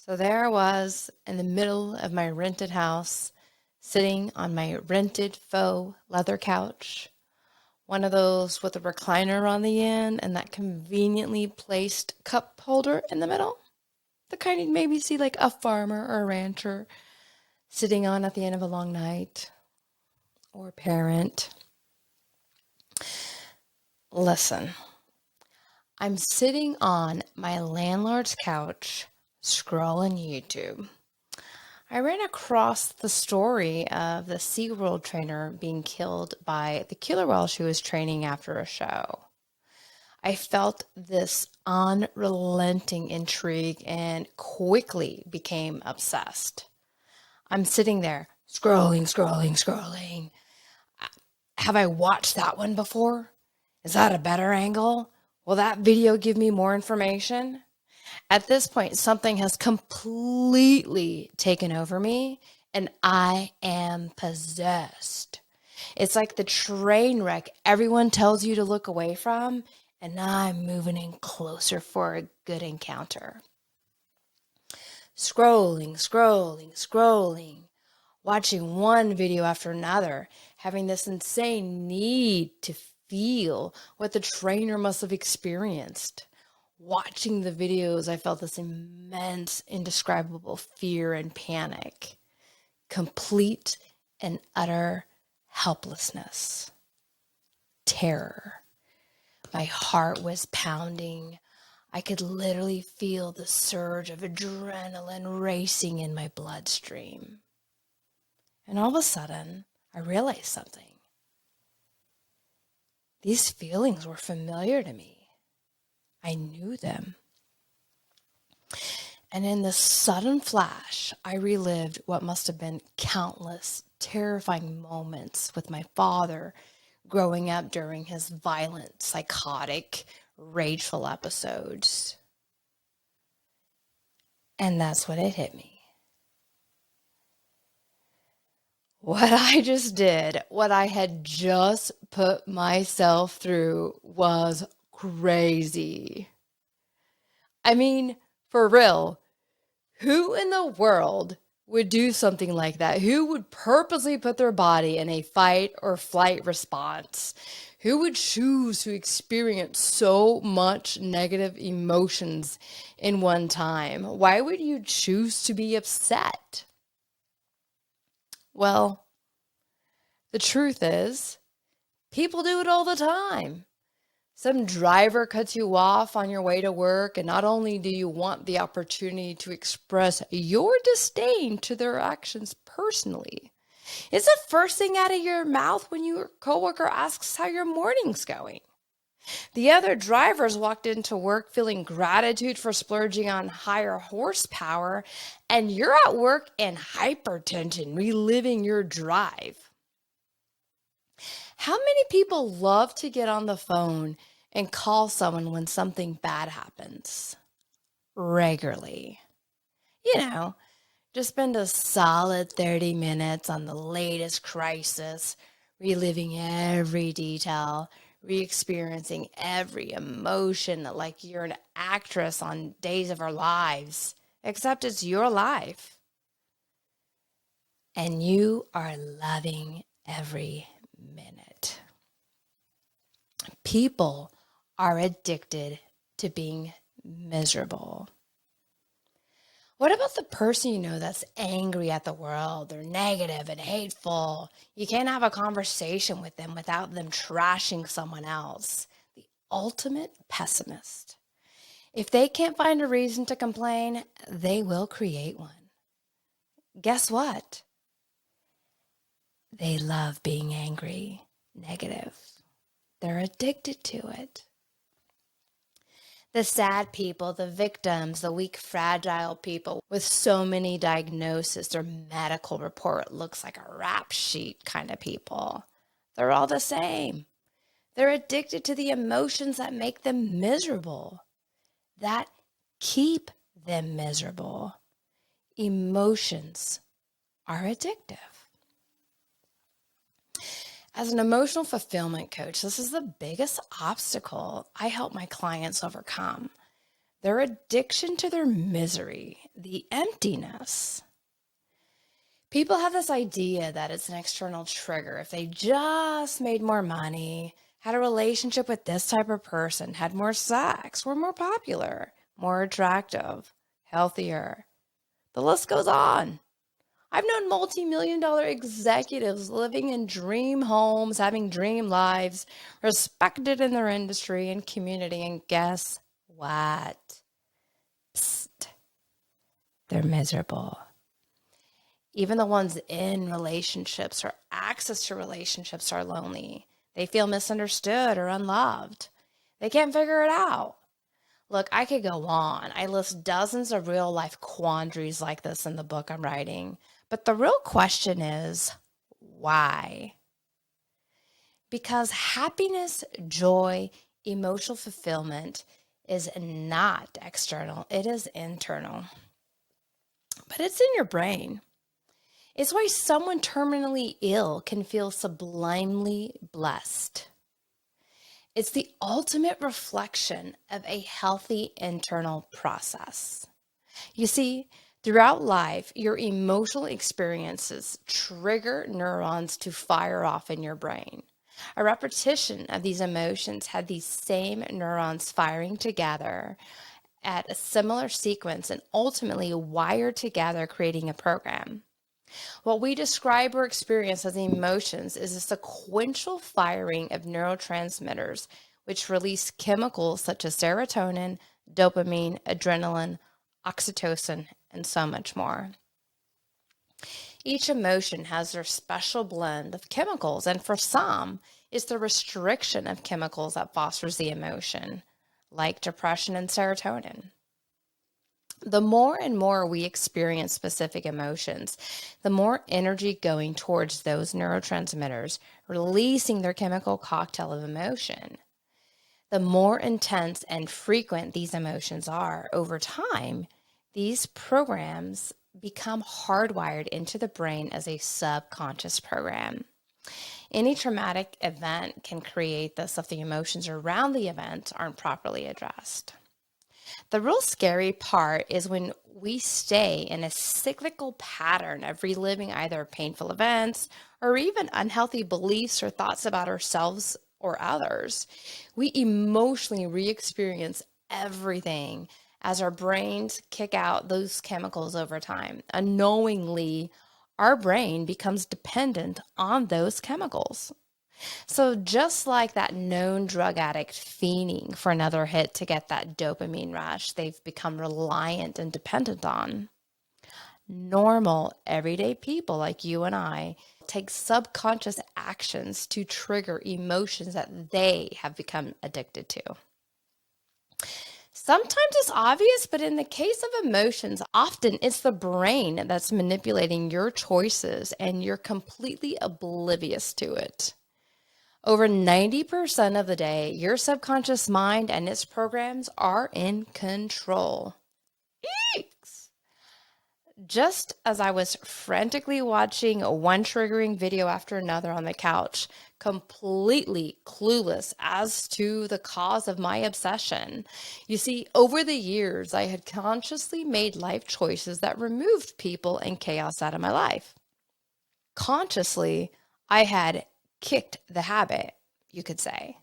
So there I was in the middle of my rented house, sitting on my rented faux leather couch, one of those with a recliner on the end and that conveniently placed cup holder in the middle. The kind you maybe see like a farmer or a rancher sitting on at the end of a long night, or a parent. Listen, I'm sitting on my landlord's couch scrolling YouTube. I ran across the story of the SeaWorld trainer being killed by the killer whale she was training after a show. I felt this unrelenting intrigue and quickly became obsessed. I'm sitting there scrolling. Have I watched that one before? Is that a better angle? Will that video give me more information? At this point, something has completely taken over me and I am possessed. It's like the train wreck everyone tells you to look away from, and I'm moving in closer for a good encounter. Scrolling, watching one video after another, having this insane need to feel what the trainer must have experienced. Watching the videos, I felt this immense, indescribable fear and panic, complete and utter helplessness, terror. My heart was pounding. I could literally feel the surge of adrenaline racing in my bloodstream. And all of a sudden, I realized something. These feelings were familiar to me. I knew them. And in this sudden flash, I relived what must have been countless terrifying moments with my father growing up during his violent, psychotic, rageful episodes. And that's when it hit me. What I just did, what I had just put myself through was crazy. I mean, for real, who in the world would do something like that? Who would purposely put their body in a fight or flight response? Who would choose to experience so much negative emotions in one time? Why would you choose to be upset? Well, the truth is, people do it all the time. Some driver cuts you off on your way to work, and not only do you want the opportunity to express your disdain to their actions personally, it's the first thing out of your mouth when your coworker asks how your morning's going. The other drivers walked into work feeling gratitude for splurging on higher horsepower, and you're at work in hypertension, reliving your drive. How many people love to get on the phone and call someone when something bad happens? Regularly. Just spend a solid 30 minutes on the latest crisis, reliving every detail, re-experiencing every emotion like you're an actress on Days of Our Lives, except it's your life. And you are loving every minute. People are addicted to being miserable. What about the person you know that's angry at the world? They're negative and hateful. You can't have a conversation with them without them trashing someone else. The ultimate pessimist. If they can't find a reason to complain, they will create one. Guess what? They love being angry, negative. They're addicted to it. The sad people, the victims, the weak, fragile people with so many diagnoses, their medical report looks like a rap sheet kind of people. They're all the same. They're addicted to the emotions that make them miserable, that keep them miserable. Emotions are addictive. As an emotional fulfillment coach, this is the biggest obstacle I help my clients overcome. their addiction to their misery, the emptiness. People have this idea that it's an external trigger. If they just made more money, had a relationship with this type of person, had more sex, were more popular, more attractive, healthier. The list goes on. I've known multi-million-dollar executives living in dream homes, having dream lives, respected in their industry and community, and guess what? Psst, they're miserable. Even the ones in relationships or access to relationships are lonely. They feel misunderstood or unloved. They can't figure it out. Look, I could go on. I list dozens of real life quandaries like this in the book I'm writing. But the real question is, why? Because happiness, joy, emotional fulfillment is not external. It is internal. But it's in your brain. It's why someone terminally ill can feel sublimely blessed. It's the ultimate reflection of a healthy internal process. You see, throughout life, your emotional experiences trigger neurons to fire off in your brain. A repetition of these emotions had these same neurons firing together at a similar sequence and ultimately wired together, creating a program. What we describe or experience as emotions is a sequential firing of neurotransmitters, which release chemicals such as serotonin, dopamine, adrenaline, oxytocin, and so much more. Each emotion has their special blend of chemicals, and for some, it's the restriction of chemicals that fosters the emotion, like depression and serotonin. The more and more we experience specific emotions, the more energy going towards those neurotransmitters, releasing their chemical cocktail of emotion. The more intense and frequent these emotions are over time, these programs become hardwired into the brain as a subconscious program. Any traumatic event can create this if the emotions around the event aren't properly addressed. The real scary part is when we stay in a cyclical pattern of reliving either painful events or even unhealthy beliefs or thoughts about ourselves or others. We emotionally re-experience everything as our brains kick out those chemicals over time. Unknowingly, our brain becomes dependent on those chemicals. So just like that known drug addict fiending for another hit to get that dopamine rush they've become reliant and dependent on, normal, everyday people like you and I take subconscious actions to trigger emotions that they have become addicted to. Sometimes it's obvious, but in the case of emotions, often it's the brain that's manipulating your choices and you're completely oblivious to it. Over 90% of the day, your subconscious mind and its programs are in control. Eeks! Just as I was frantically watching one triggering video after another on the couch, completely clueless as to the cause of my obsession. You see, over the years, I had consciously made life choices that removed people and chaos out of my life. Consciously, I had kicked the habit, you could say.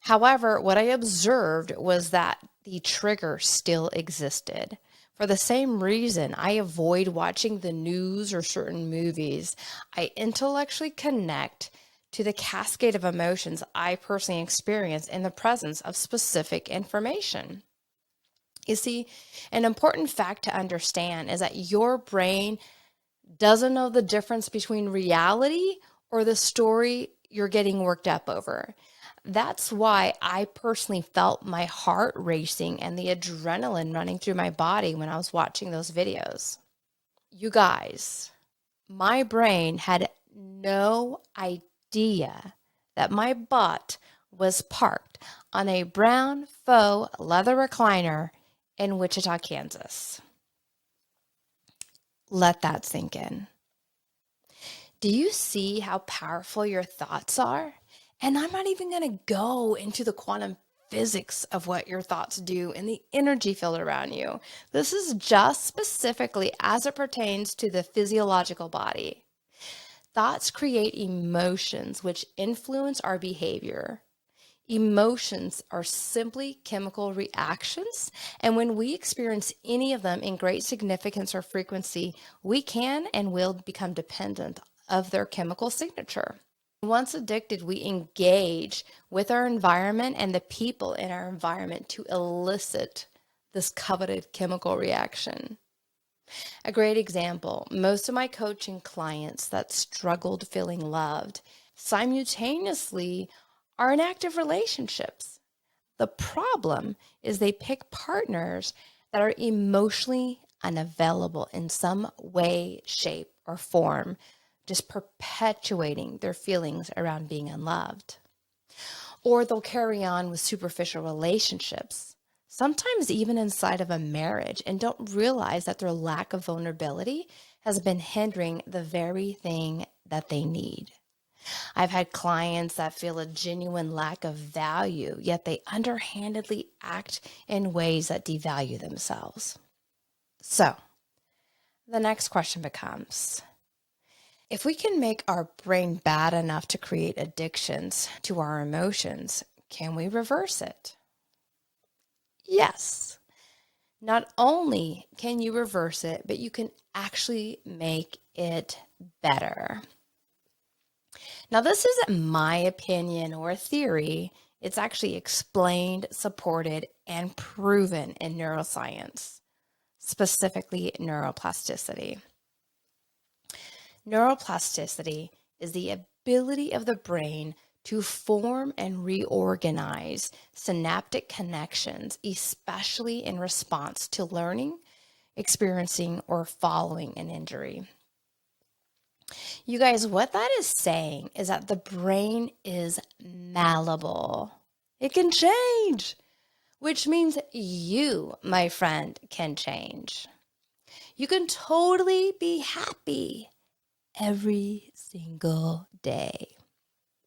However, what I observed was that the trigger still existed. For the same reason I avoid watching the news or certain movies, I intellectually connect to the cascade of emotions I personally experience in the presence of specific information. You see, an important fact to understand is that your brain doesn't know the difference between reality or the story you're getting worked up over. That's why I personally felt my heart racing and the adrenaline running through my body when I was watching those videos. You guys, my brain had no idea that my butt was parked on a brown faux leather recliner in Wichita, Kansas. Let that sink in. Do you see how powerful your thoughts are? And I'm not even going to go into the quantum physics of what your thoughts do in the energy field around you. This is just specifically as it pertains to the physiological body. Thoughts create emotions which influence our behavior. Emotions are simply chemical reactions, and when we experience any of them in great significance or frequency, we can and will become dependent of their chemical signature. Once addicted, we engage with our environment and the people in our environment to elicit this coveted chemical reaction. A great example, most of my coaching clients that struggled feeling loved simultaneously are in active relationships. The problem is they pick partners that are emotionally unavailable in some way, shape, or form, just perpetuating their feelings around being unloved. Or they'll carry on with superficial relationships, sometimes even inside of a marriage, and don't realize that their lack of vulnerability has been hindering the very thing that they need. I've had clients that feel a genuine lack of value, yet they underhandedly act in ways that devalue themselves. So, the next question becomes, if we can make our brain bad enough to create addictions to our emotions, can we reverse it? Yes. Not only can you reverse it, but you can actually make it better. Now, this isn't my opinion or theory. It's actually explained, supported, and proven in neuroscience, specifically neuroplasticity. Neuroplasticity is the ability of the brain to form and reorganize synaptic connections, especially in response to learning, experiencing, or following an injury. You guys, what that is saying is that the brain is malleable. It can change, which means you, my friend, can change. You can totally be happy every single day.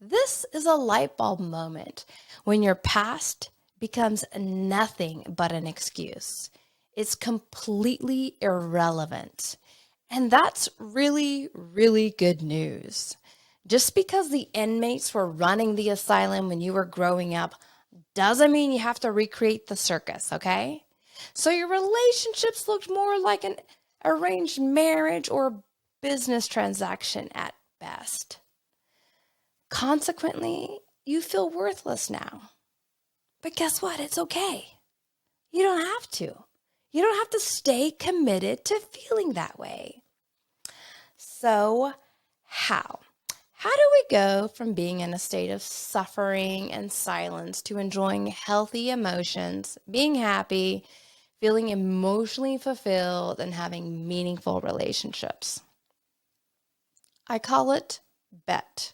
This is a light bulb moment when your past becomes nothing but an excuse. It's completely irrelevant. And that's really, really good news. Just because the inmates were running the asylum when you were growing up doesn't mean you have to recreate the circus, okay? So your relationships looked more like an arranged marriage or business transaction at best. Consequently, you feel worthless now. But guess what? It's okay. You don't have to. You don't have to stay committed to feeling that way. So, how? How do we go from being in a state of suffering and silence to enjoying healthy emotions, being happy, feeling emotionally fulfilled, and having meaningful relationships? I call it BET.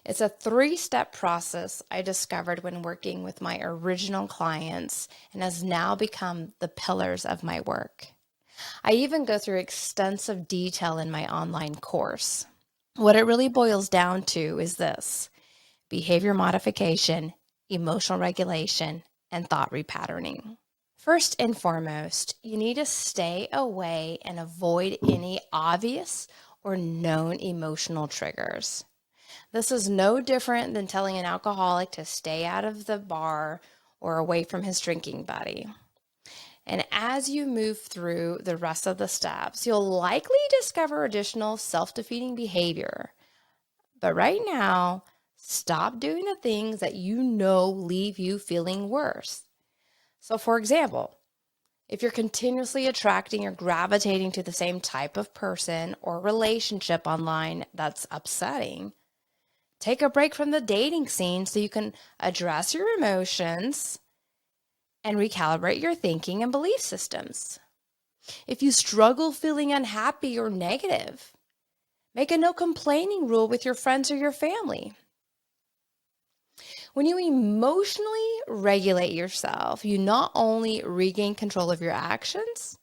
It's a 3-step process I discovered when working with my original clients and has now become the pillars of my work. I even go through extensive detail in my online course. What it really boils down to is this: behavior modification, emotional regulation, and thought repatterning. First and foremost, you need to stay away and avoid any obvious or known emotional triggers. This is no different than telling an alcoholic to stay out of the bar or away from his drinking buddy. And as you move through the rest of the steps, you'll likely discover additional self-defeating behavior. But right now, stop doing the things that you know leave you feeling worse. So for example, if you're continuously attracting or gravitating to the same type of person or relationship online that's upsetting, take a break from the dating scene so you can address your emotions and recalibrate your thinking and belief systems. If you struggle feeling unhappy or negative, make a no complaining rule with your friends or your family. When you emotionally regulate yourself, you not only regain control of your actions,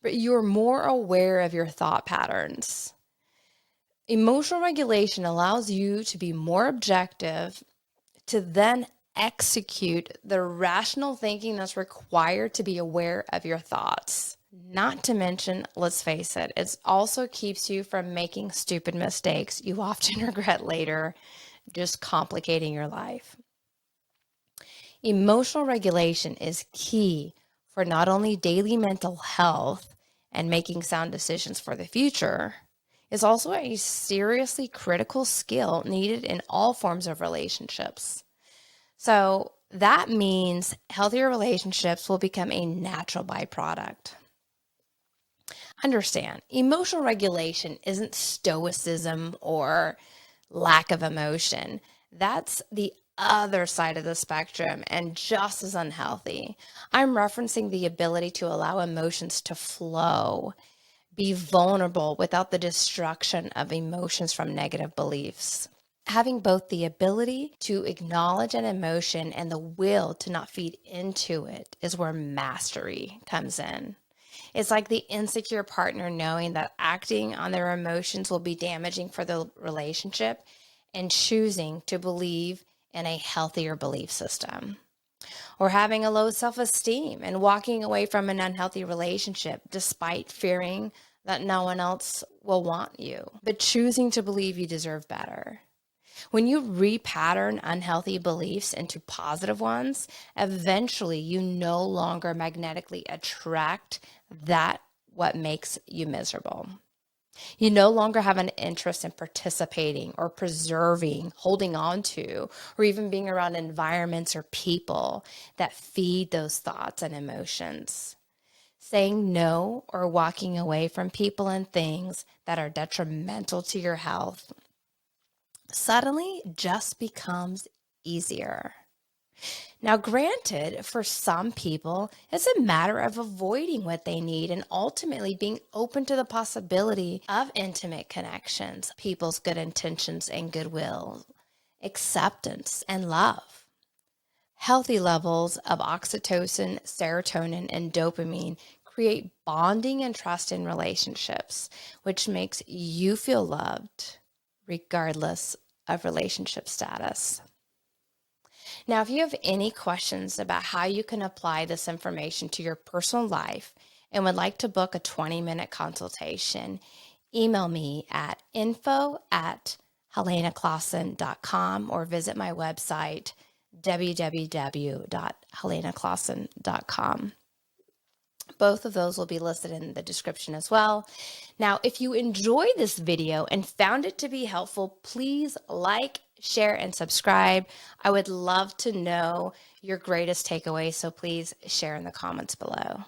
but you're more aware of your thought patterns. Emotional regulation allows you to be more objective, to then execute the rational thinking that's required to be aware of your thoughts. Not to mention, let's face it, it also keeps you from making stupid mistakes you often regret later, just complicating your life. Emotional regulation is key for not only daily mental health and making sound decisions for the future, it's also a seriously critical skill needed in all forms of relationships. So that means healthier relationships will become a natural byproduct. Understand, emotional regulation isn't stoicism or lack of emotion. That's the other side of the spectrum and just as unhealthy. I'm referencing the ability to allow emotions to flow, be vulnerable without the destruction of emotions from negative beliefs. Having both the ability to acknowledge an emotion and the will to not feed into it is where mastery comes in. It's like the insecure partner knowing that acting on their emotions will be damaging for the relationship and choosing to believe in a healthier belief system. Or having a low self esteem and walking away from an unhealthy relationship despite fearing that no one else will want you, but choosing to believe you deserve better. When you repattern unhealthy beliefs into positive ones, eventually you no longer magnetically attract that what makes you miserable. You no longer have an interest in participating or preserving, holding on to, or even being around environments or people that feed those thoughts and emotions. Saying no or walking away from people and things that are detrimental to your health suddenly just becomes easier. Now, granted, for some people, it's a matter of avoiding what they need and ultimately being open to the possibility of intimate connections, people's good intentions and goodwill, acceptance, and love. Healthy levels of oxytocin, serotonin, and dopamine create bonding and trust in relationships, which makes you feel loved regardless of relationship status. Now, if you have any questions about how you can apply this information to your personal life and would like to book a 20-minute consultation, email me at info@helenaklassen.com or visit my website, www.helenaklassen.com. Both of those will be listed in the description as well. Now, if you enjoyed this video and found it to be helpful, please like, share, and subscribe. I would love to know your greatest takeaway, so please share in the comments below.